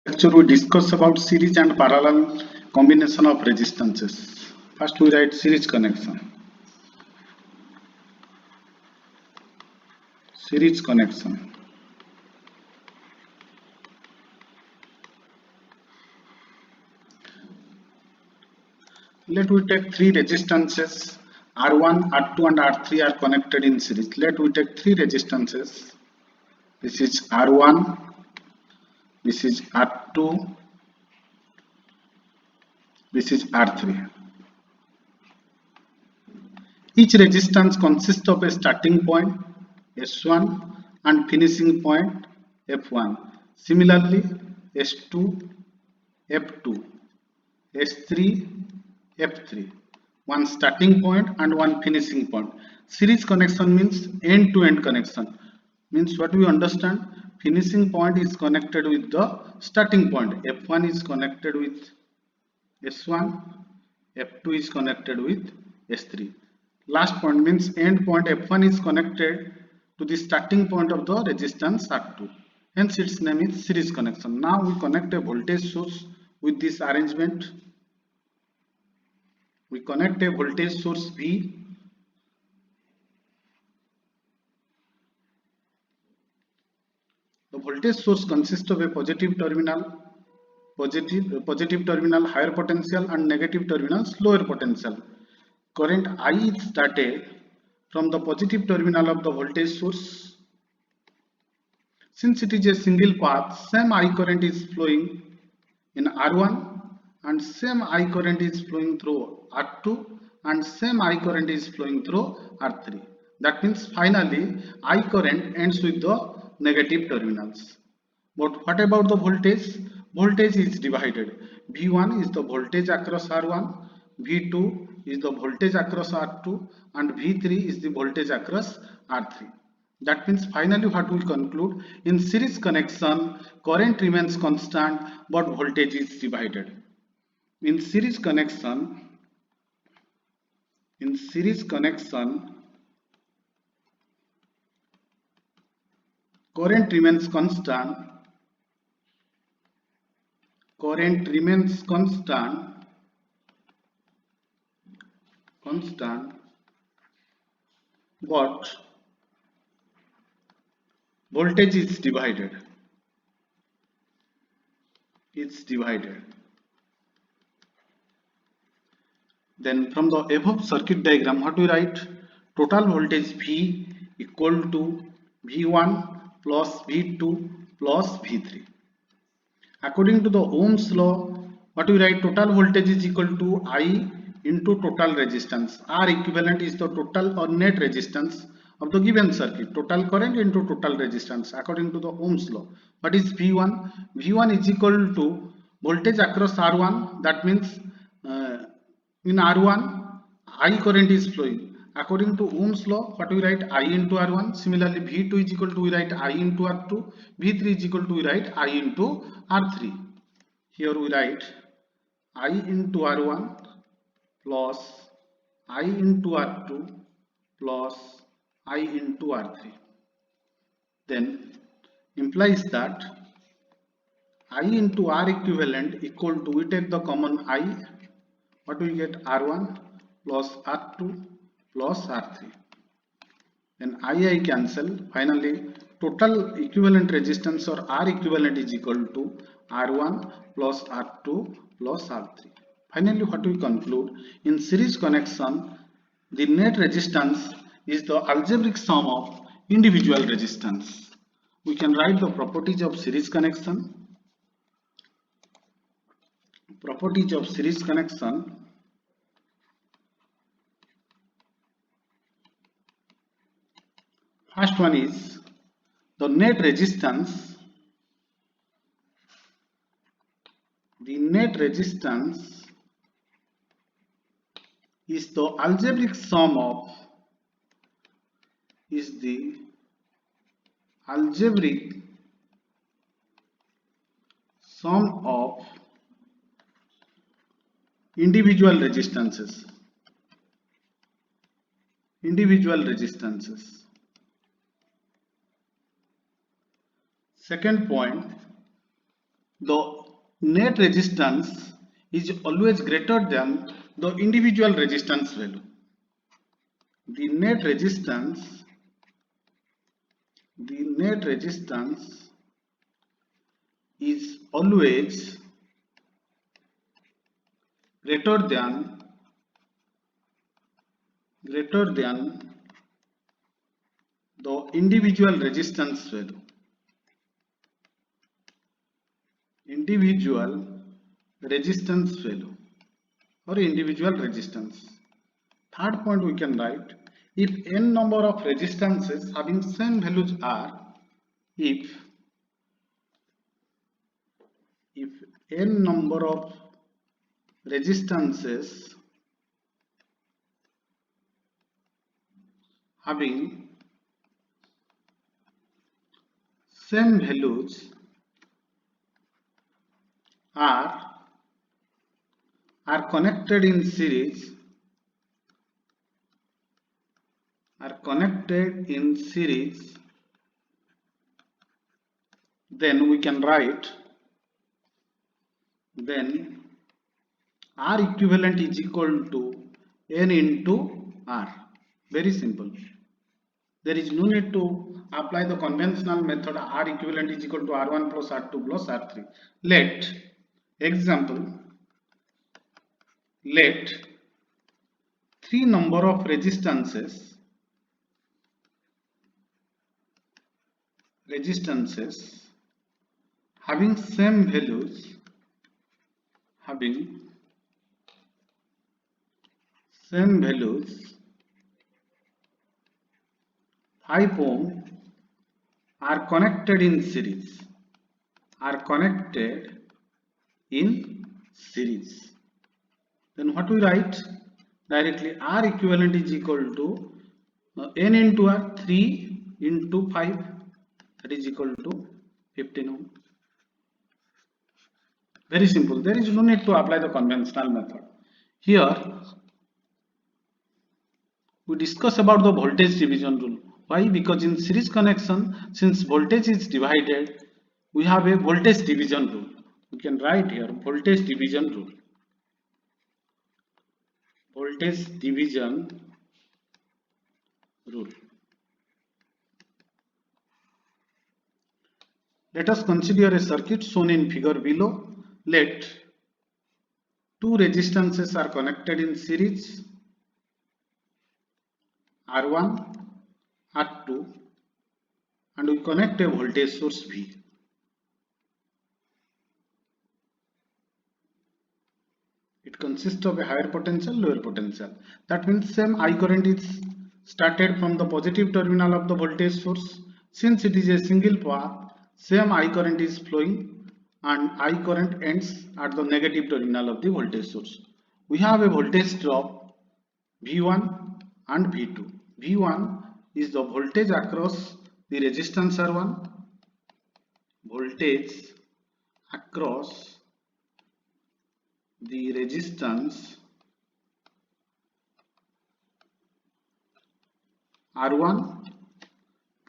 Lecture we discuss about series and parallel combination of resistances. First we write series connection. Series connection. Let we take three resistances. R1, R2 and R3 are connected in series. Let we take three resistances. This is R1, this is R2, this is R3. Each resistance consists of a starting point S1 and finishing point F1. Similarly, S2, F2, S3, F3. One starting point and one finishing point. Series connection means end-to-end connection. Means what we understand, finishing point is connected with the starting point. F1 is connected with S1, F2 is connected with S3. Last point means end point F1 is connected to the starting point of the resistance R2. Hence its name is series connection. Now we connect a voltage source with this arrangement. We connect a voltage source V. The voltage source consists of a positive terminal higher potential and negative terminals lower potential. Current I is started from the positive terminal of the voltage source. Since it is a single path, same I current is flowing in R1 and same I current is flowing through R2 and same I current is flowing through R3. That means finally I current ends with the negative terminals. But what about the voltage? Voltage is divided. V1 is the voltage across R1, V2 is the voltage across R2 and V3 is the voltage across R3. That means finally what we conclude, in series connection current remains constant but voltage is divided. In series connection current remains constant but voltage is divided. It's divided. Then from the above circuit diagram, what we write? Total voltage V equal to V1 plus V2 plus V3. According to the Ohm's law, what we write? Total voltage is equal to I into total resistance. R equivalent is the total or net resistance of the given circuit. Total current into total resistance according to the Ohm's law. What is V1? V1 is equal to voltage across R1. That means in R1 I current is flowing. According to Ohm's law, what we write? I into R1. Similarly, V2 is equal to, we write I into R2. V3 is equal to, we write I into R3. Here we write I into R1 plus I into R2 plus I into R3. Then implies that I into R equivalent equal to, we take the common I, what we get? R1 plus R2 plus R3. Then I cancel. Finally, total equivalent resistance or R equivalent is equal to R1 plus R2 plus R3. Finally, what we conclude? In series connection, the net resistance is the algebraic sum of individual resistance. We can write the properties of series connection. Properties of series connection. First one is the net resistance. The net resistance is the algebraic sum of individual resistances. Second point, the net resistance is always greater than the individual resistance value. The net resistance is always greater than the individual resistance value. Or individual resistance. Third point we can write, if n number of resistances having same values are, if n number of resistances having same values are connected in series, then we can write, then R equivalent is equal to N into R. Very simple. There is no need to apply the conventional method R equivalent is equal to R1 plus R2 plus R3. Let 3 number of resistances having same values, 5 ohm, are connected in series. Then what we write? Directly R equivalent is equal to N into R, 3 into 5, that is equal to 15 ohm. Very simple. There is no need to apply the conventional method. Here we discuss about the voltage division rule. Why? Because in series connection, since voltage is divided, we have a voltage division rule. We can write here voltage division rule. Let us consider a circuit shown in figure below. Let 2 resistances are connected in series, R1, R2, and we connect a voltage source V. It consists of a higher potential, lower potential. That means same I current is started from the positive terminal of the voltage source. Since it is a single path, same I current is flowing and I current ends at the negative terminal of the voltage source. We have a voltage drop V1 and V2. V1 is the voltage across the resistance R1, voltage across the resistance R1.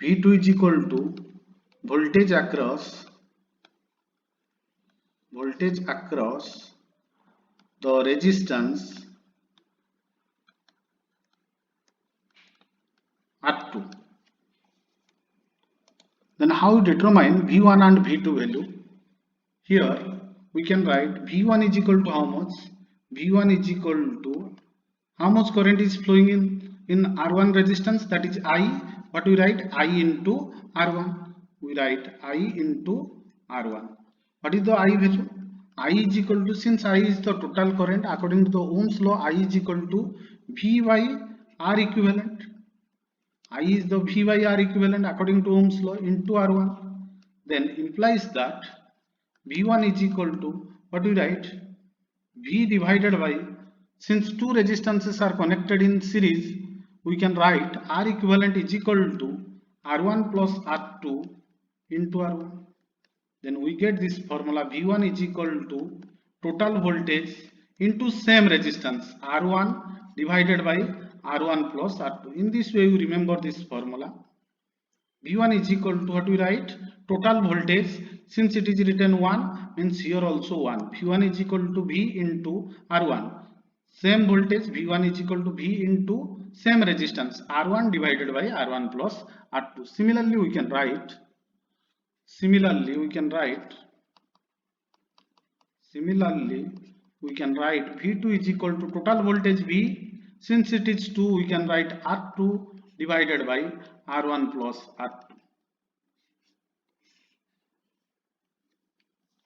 V2 is equal to voltage across the resistance R2. Then how determine V1 and V2 value? Here we can write V1 is equal to how much? V1 is equal to how much current is flowing in R1 resistance, that is I, but we write I into R1. We write I into R1. What is the I value? I is equal to, since I is the total current, according to the Ohm's law, I is equal to V by R equivalent. I is the V by R equivalent according to Ohm's law into R1. Then implies that V1 is equal to, what we write? V divided by, since 2 resistances are connected in series, we can write R equivalent is equal to R1 plus R2 into R1. Then we get this formula, V1 is equal to total voltage into same resistance R1 divided by R1 plus R2. In this way we remember this formula. V1 is equal to what we write? Total voltage. Since it is written 1 means here also 1. V1 is equal to V into R1. Same voltage V1 is equal to V into same resistance R1 divided by R1 plus R2. Similarly we can write V2 is equal to total voltage V. Since it is 2, we can write R2 divided by R1 plus R2.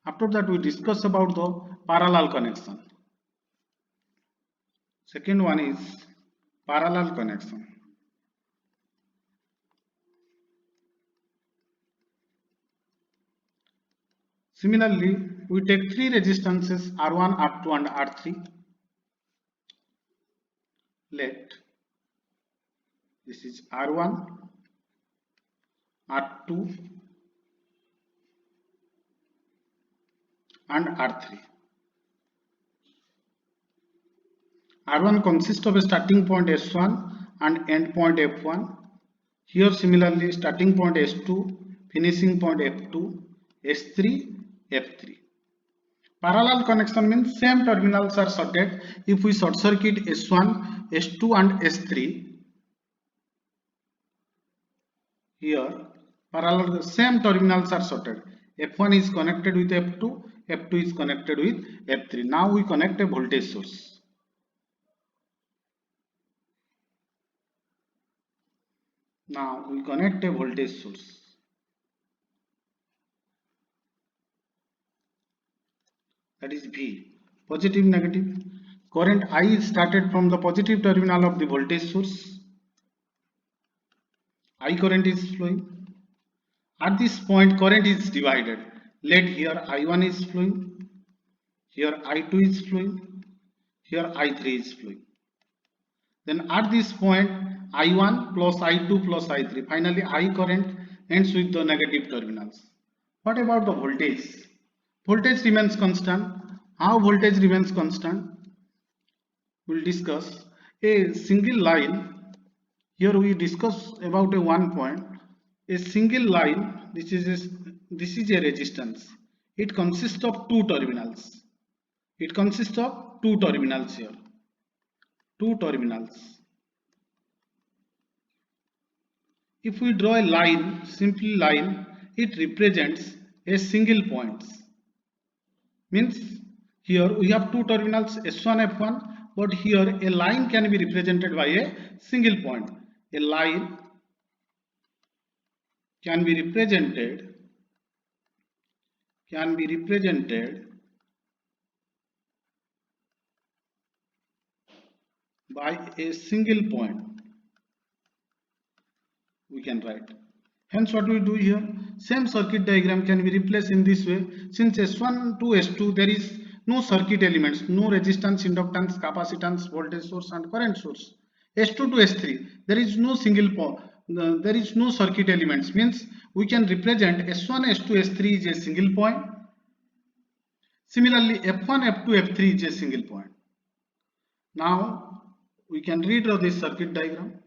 After that, we discuss about the parallel connection. Second one is parallel connection. Similarly, we take three resistances R1, R2 and R3. Let this is R1, R2 and R3. R1 consists of a starting point S1 and end point F1. Here similarly starting point S2, finishing point F2, S3, F3. Parallel connection means same terminals are shorted. If we short circuit S1, S2 and S3, here parallel same terminals are shorted. F1 is connected with F2, F2 is connected with F3. Now we connect a voltage source. Now we connect a voltage source. That is V, positive, negative. Current I is started from the positive terminal of the voltage source. I current is flowing. At this point current is divided. Let here I1 is flowing, here I2 is flowing, here I3 is flowing. Then at this point I1 plus I2 plus I3. Finally I current ends with the negative terminals. What about the voltage? Voltage remains constant. How voltage remains constant? We'll discuss a single line. Here we discuss about a one point. A single line, this is a resistance. It consists of two terminals. It consists of two terminals here. Two terminals. If we draw a line, simply line, it represents a single point. Means here we have two terminals S1, F1, but here a line can be represented by a single point. A line can be represented by a single point. We can write. Hence what we do here, same circuit diagram can be replaced in this way. Since S1 to S2 there is no circuit elements, no resistance, inductance, capacitance, voltage source and current source. S2 to S3 there is no single point, there is no circuit elements, means we can represent S1, S2, S3 is a single point. Similarly F1, F2, F3 is a single point. Now we can redraw this circuit diagram.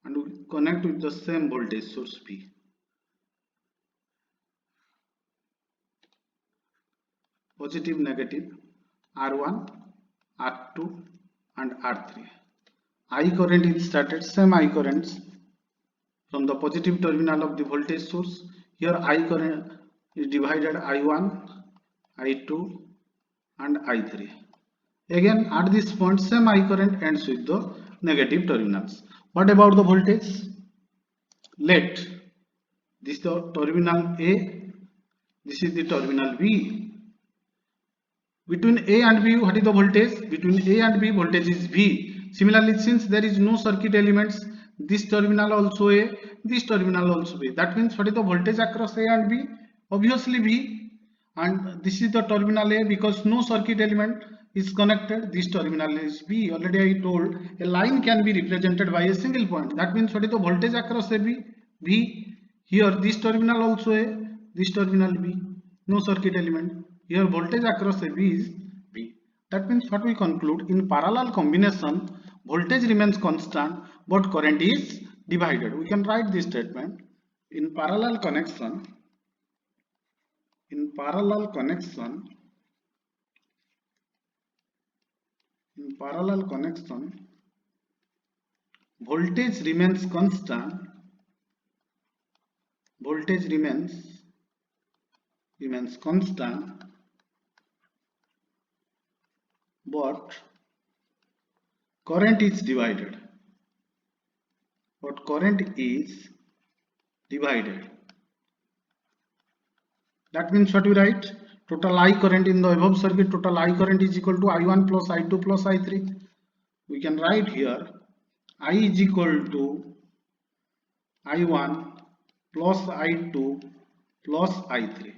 And we connect with the same voltage source P. Positive, negative, R1, R2 and R3. I current is started, same I currents from the positive terminal of the voltage source. Here I current is divided I1, I2 and I3. Again at this point same I current ends with the negative terminals. What about the voltage? Let this is the terminal A, this is the terminal B. Between A and B, what is the voltage? Between A and B, voltage is V. Similarly, since there is no circuit elements, this terminal also A, this terminal also B. That means what is the voltage across A and B? Obviously V. And this is the terminal A because no circuit element is connected. This terminal is B. Already I told a line can be represented by a single point. That means what is the voltage across AB? V. Here this terminal also A, this terminal B, no circuit element. Here voltage across AB is V. That means what we conclude, in parallel combination voltage remains constant but current is divided. We can write this statement. In parallel connection voltage remains constant, but current is divided. That means what we write? Total I current in the above circuit, total I current is equal to I1 plus I2 plus I3. We can write here I is equal to I1 plus I2 plus I3.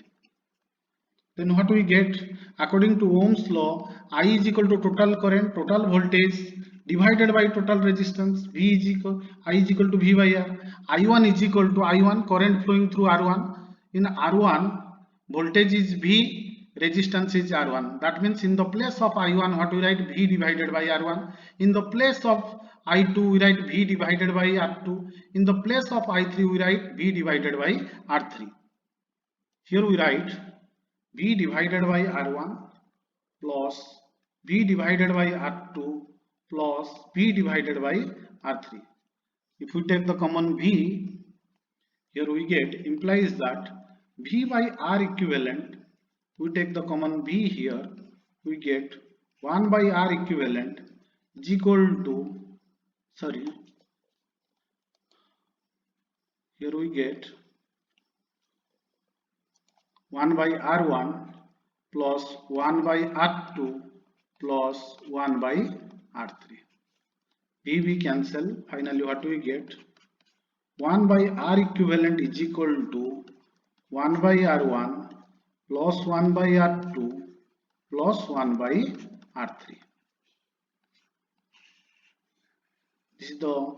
Then what we get? According to Ohm's law, I is equal to total current, total voltage divided by total resistance. I is equal to V by R. I1 is equal to I1, current flowing through R1. In R1, voltage is V, resistance is R1. That means in the place of I1, what we write? V divided by R1. In the place of I2, we write V divided by R2. In the place of I3, we write V divided by R3. Here we write V divided by R1 plus V divided by R2 plus V divided by R3. If we take the common V, here we get, implies that V by R equivalent, we take the common V here, we get 1 by R equivalent is equal to, here we get 1 by R1 plus 1 by R2 plus 1 by R3. V cancel. Finally, what we get? 1 by R equivalent is equal to 1 by R1 plus 1 by R2 plus 1 by R3. This is the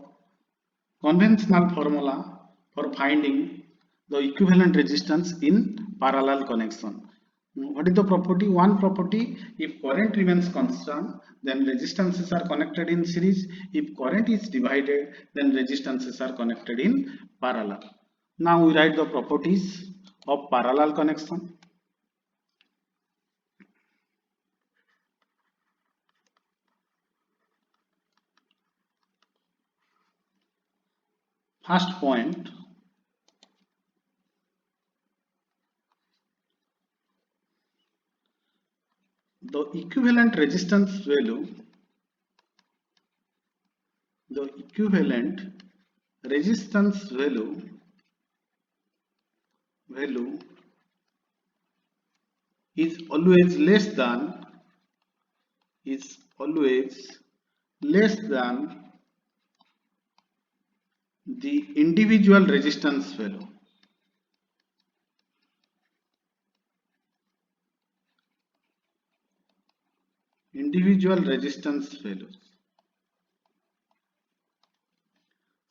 conventional formula for finding the equivalent resistance in parallel connection. What is the property? One property, if current remains constant, then resistances are connected in series. If current is divided, then resistances are connected in parallel. Now we write the properties of parallel connection. First point, the equivalent resistance value is always less than the individual resistance value.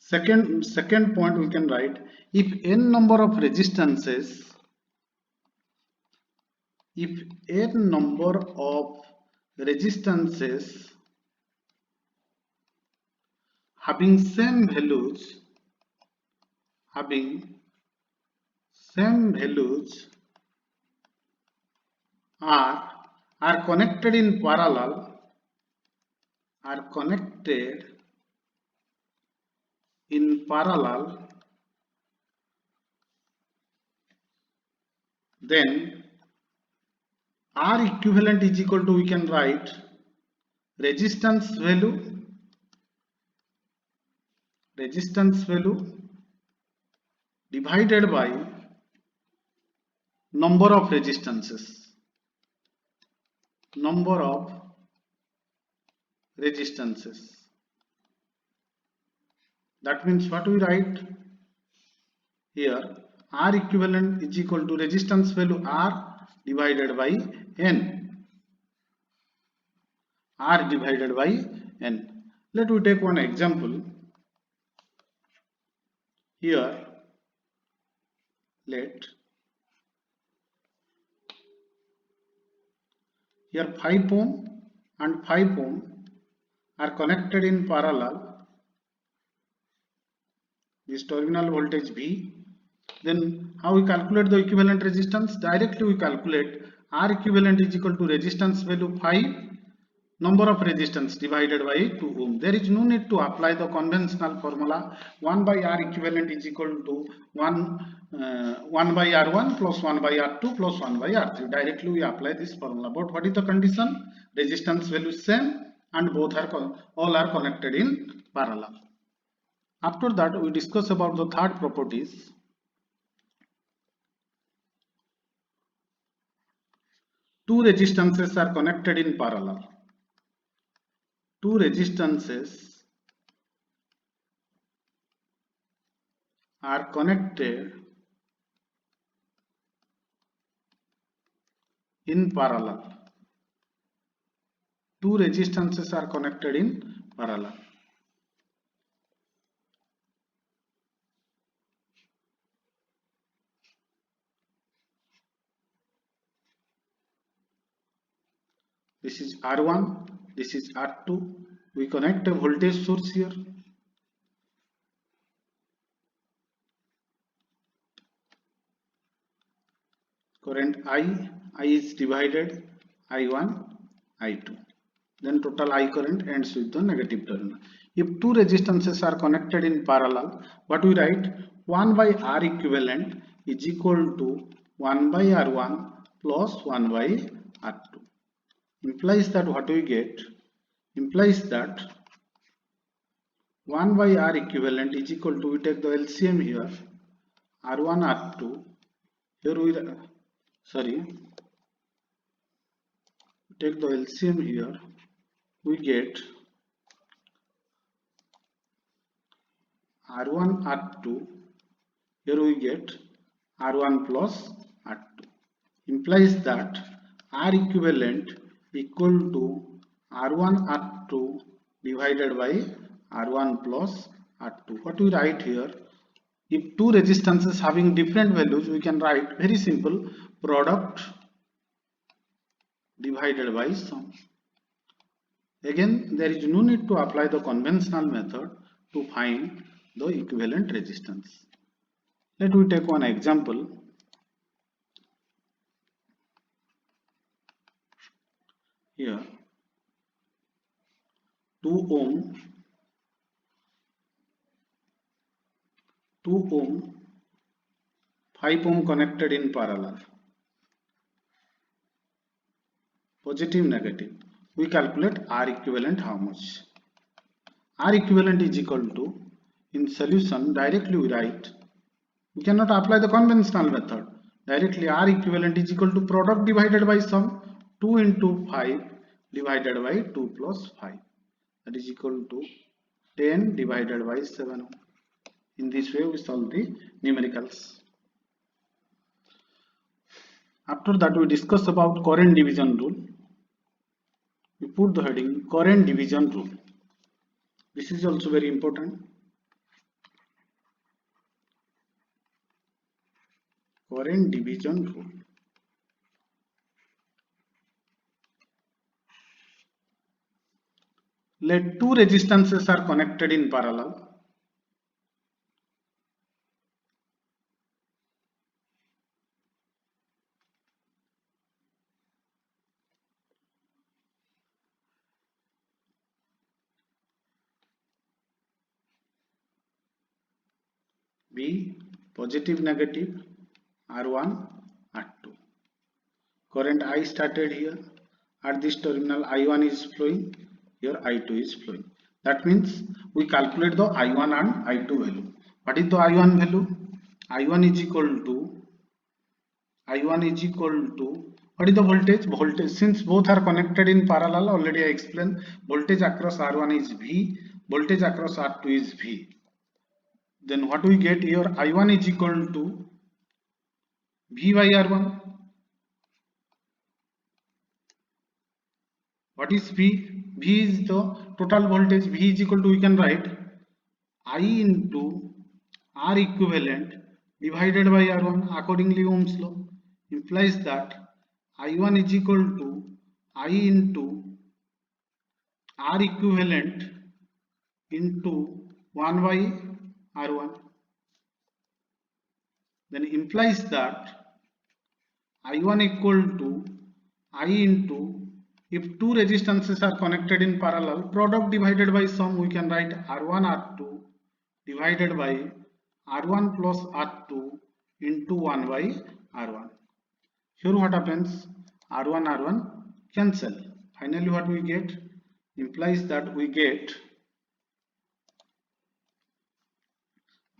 Second point, we can write, if n number of resistances having same values are connected in parallel, then R equivalent is equal to, we can write, resistance value divided by number of resistances. That means what we write here, R equivalent is equal to resistance value R divided by N. Let me take one example. Here, let here 5 ohm and 5 ohm are connected in parallel. This terminal voltage V. Then how we calculate the equivalent resistance? Directly we calculate R equivalent is equal to resistance value 5 number of resistance divided by 2 ohm. There is no need to apply the conventional formula 1 by R equivalent is equal to 1 by R1 plus 1 by R2 plus 1 by R3. Directly we apply this formula. But what is the condition? Resistance value is same and both are all are connected in parallel. After that we discuss about the third properties. Two resistances are connected in parallel. Two resistances are connected in parallel. Two resistances are connected in parallel. This is R1, this is R2. We connect a voltage source here. Current I is divided I1, I2. Then total I current ends with the negative terminal. If two resistances are connected in parallel, what we write? 1 by R equivalent is equal to 1 by R1 plus 1 by R2. Implies that what we get? Implies that 1 by R equivalent is equal to, we take the LCM here, R1, R2. Here we take the LCM here, we get R1, R2. Here we get R1 plus R2. Implies that R equivalent equal to R1, R2 divided by R1 plus R2. What we write here? If two resistances having different values, we can write very simple: product divided by sum. Again, there is no need to apply the conventional method to find the equivalent resistance. Let me take one example. Here 2 ohm, 5 ohm connected in parallel, positive, negative. We calculate R equivalent how much? R equivalent is equal to, in solution directly we write, we cannot apply the conventional method. Directly R equivalent is equal to product divided by sum, 2 into 5 divided by 2 plus 5. That is equal to 10 divided by 7. In this way we solve the numericals. After that we discuss about current division rule. We put the heading current division rule. This is also very important. Current division rule. Let two resistances are connected in parallel. B positive, negative, R1, R2. Current I started here. At this terminal I1 is flowing. Here I2 is flowing. That means we calculate the I1 and I2 value. What is the I1 value? I1 is equal to what is the voltage? Voltage, since both are connected in parallel, already I explained, voltage across R1 is V, voltage across R2 is V. Then what we get here? I1 is equal to V by R1. What is V? V is the total voltage. V is equal to, we can write I into R equivalent divided by R1 accordingly Ohm's law. Implies that I1 is equal to I into R equivalent into 1 by R1. Then implies that I1 equal to I into, if two resistances are connected in parallel, product divided by sum, we can write R1 R2 divided by R1 plus R2 into 1 by R1. Here what happens? R1 R1 cancel. Finally what we get? Implies that we get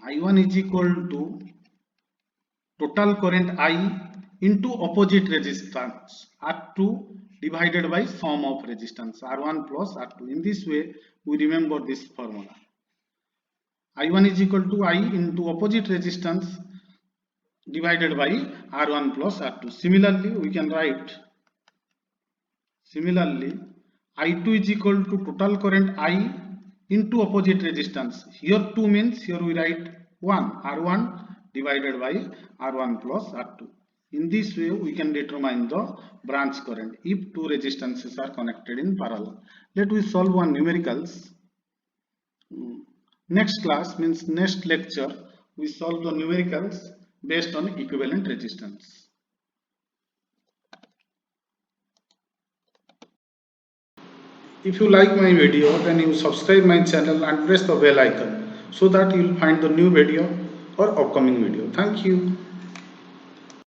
I1 is equal to total current I into opposite resistance R2 divided by sum of resistance R1 plus R2. In this way we remember this formula. I1 is equal to I into opposite resistance divided by R1 plus R2. Similarly we can write I2 is equal to total current I into opposite resistance. Here 2 means here we write 1 R1 divided by R1 plus R2. In this way we can determine the branch current if two resistances are connected in parallel. Let us solve one numericals. Next class means next lecture we solve the numericals based on equivalent resistance. If you like my video, then you subscribe my channel and press the bell icon so that you will find the new video or upcoming video. Thank you.